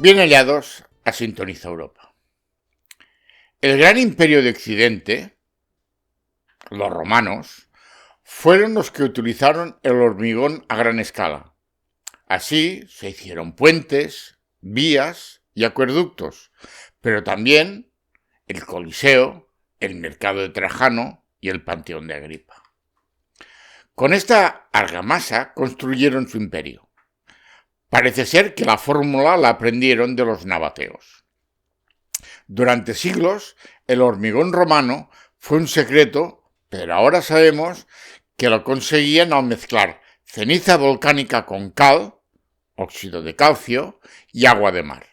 Bien hallados a Sintoniza Europa. El gran imperio de Occidente, los romanos, fueron los que utilizaron el hormigón a gran escala. Así se hicieron puentes, vías y acueductos, pero también el Coliseo, el mercado de Trajano y el Panteón de Agripa. Con esta argamasa construyeron su imperio. Parece ser que la fórmula la aprendieron de los nabateos. Durante siglos, el hormigón romano fue un secreto, pero ahora sabemos que lo conseguían al mezclar ceniza volcánica con cal, óxido de calcio y agua de mar.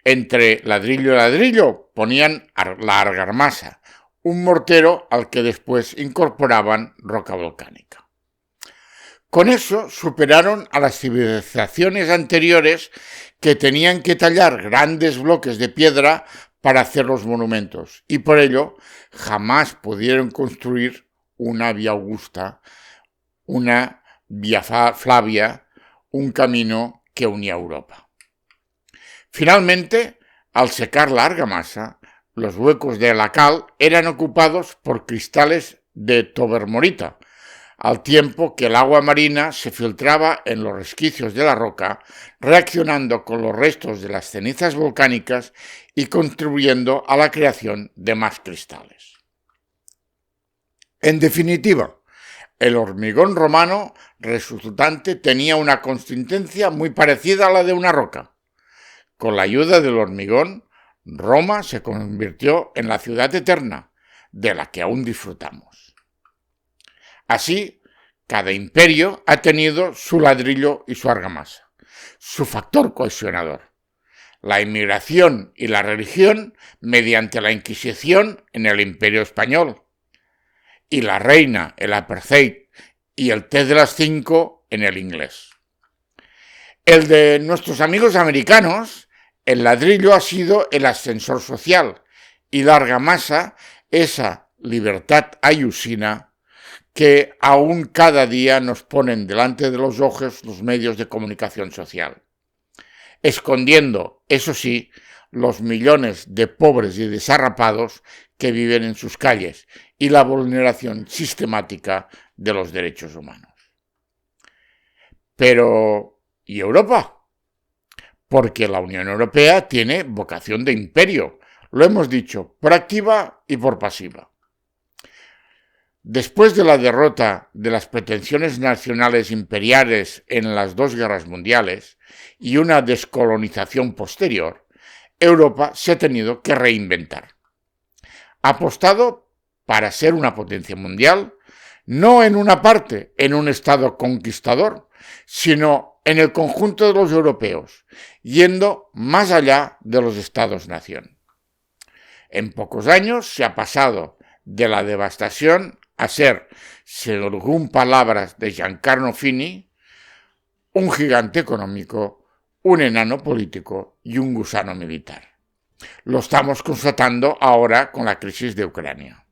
Entre ladrillo y ladrillo ponían la argamasa, un mortero al que después incorporaban roca volcánica. Con eso superaron a las civilizaciones anteriores que tenían que tallar grandes bloques de piedra para hacer los monumentos, y por ello jamás pudieron construir una vía Augusta, una vía Flavia, un camino que unía Europa. Finalmente, al secar la argamasa, los huecos de la cal eran ocupados por cristales de tobermorita, al tiempo que el agua marina se filtraba en los resquicios de la roca, reaccionando con los restos de las cenizas volcánicas y contribuyendo a la creación de más cristales. En definitiva, el hormigón romano resultante tenía una consistencia muy parecida a la de una roca. Con la ayuda del hormigón, Roma se convirtió en la ciudad eterna, de la que aún disfrutamos. Así, cada imperio ha tenido su ladrillo y su argamasa, su factor cohesionador. La inmigración y la religión mediante la Inquisición en el Imperio Español, y la reina, el apartheid y el té de las 5 en el inglés. El de nuestros amigos americanos, el ladrillo ha sido el ascensor social y la argamasa esa libertad ayusina que aún cada día nos ponen delante de los ojos los medios de comunicación social, escondiendo, eso sí, los millones de pobres y desarrapados que viven en sus calles y la vulneración sistemática de los derechos humanos. Pero, ¿y Europa? Porque la Unión Europea tiene vocación de imperio, lo hemos dicho, por activa y por pasiva. Después de la derrota de las pretensiones nacionales imperiales en las dos guerras mundiales y una descolonización posterior, Europa se ha tenido que reinventar. Ha apostado para ser una potencia mundial, no en una parte, en un estado conquistador, sino en el conjunto de los europeos, yendo más allá de los estados-nación. En pocos años se ha pasado de la devastación a ser, según palabras de Giancarlo Fini, un gigante económico, un enano político y un gusano militar. Lo estamos constatando ahora con la crisis de Ucrania.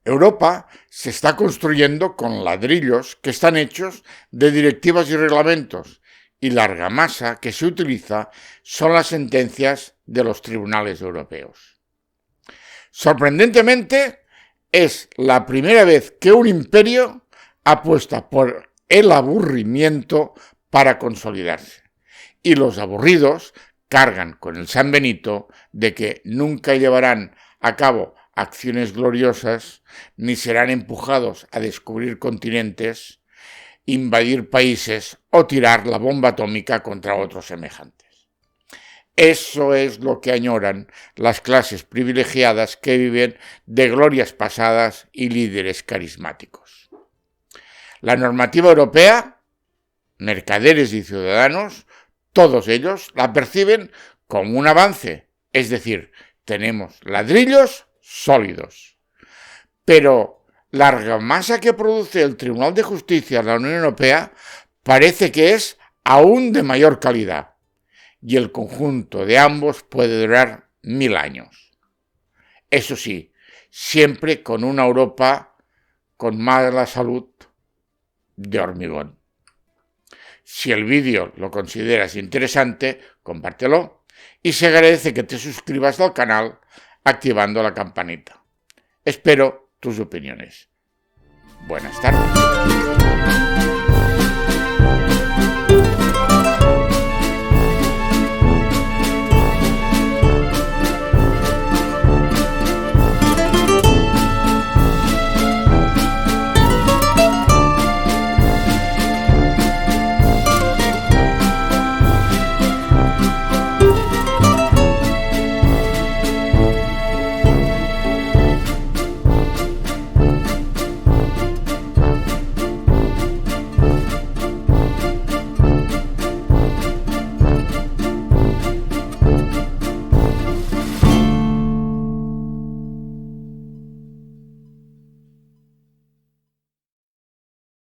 Europa se está construyendo con ladrillos que están hechos de directivas y reglamentos, y la argamasa que se utiliza son las sentencias de los tribunales europeos. Sorprendentemente, es la primera vez que un imperio apuesta por el aburrimiento para consolidarse, y los aburridos cargan con el San Benito de que nunca llevarán a cabo acciones gloriosas, ni serán empujados a descubrir continentes, invadir países o tirar la bomba atómica contra otros semejantes. Eso es lo que añoran las clases privilegiadas que viven de glorias pasadas y líderes carismáticos. La normativa europea, mercaderes y ciudadanos, todos ellos la perciben como un avance, es decir, tenemos ladrillos sólidos. Pero la argamasa que produce el Tribunal de Justicia de la Unión Europea parece que es aún de mayor calidad, y el conjunto de ambos puede durar 1000 años. Eso sí, siempre con una Europa con mala salud de hormigón. Si el vídeo lo consideras interesante, compártelo y se agradece que te suscribas al canal activando la campanita. Espero tus opiniones. Buenas tardes.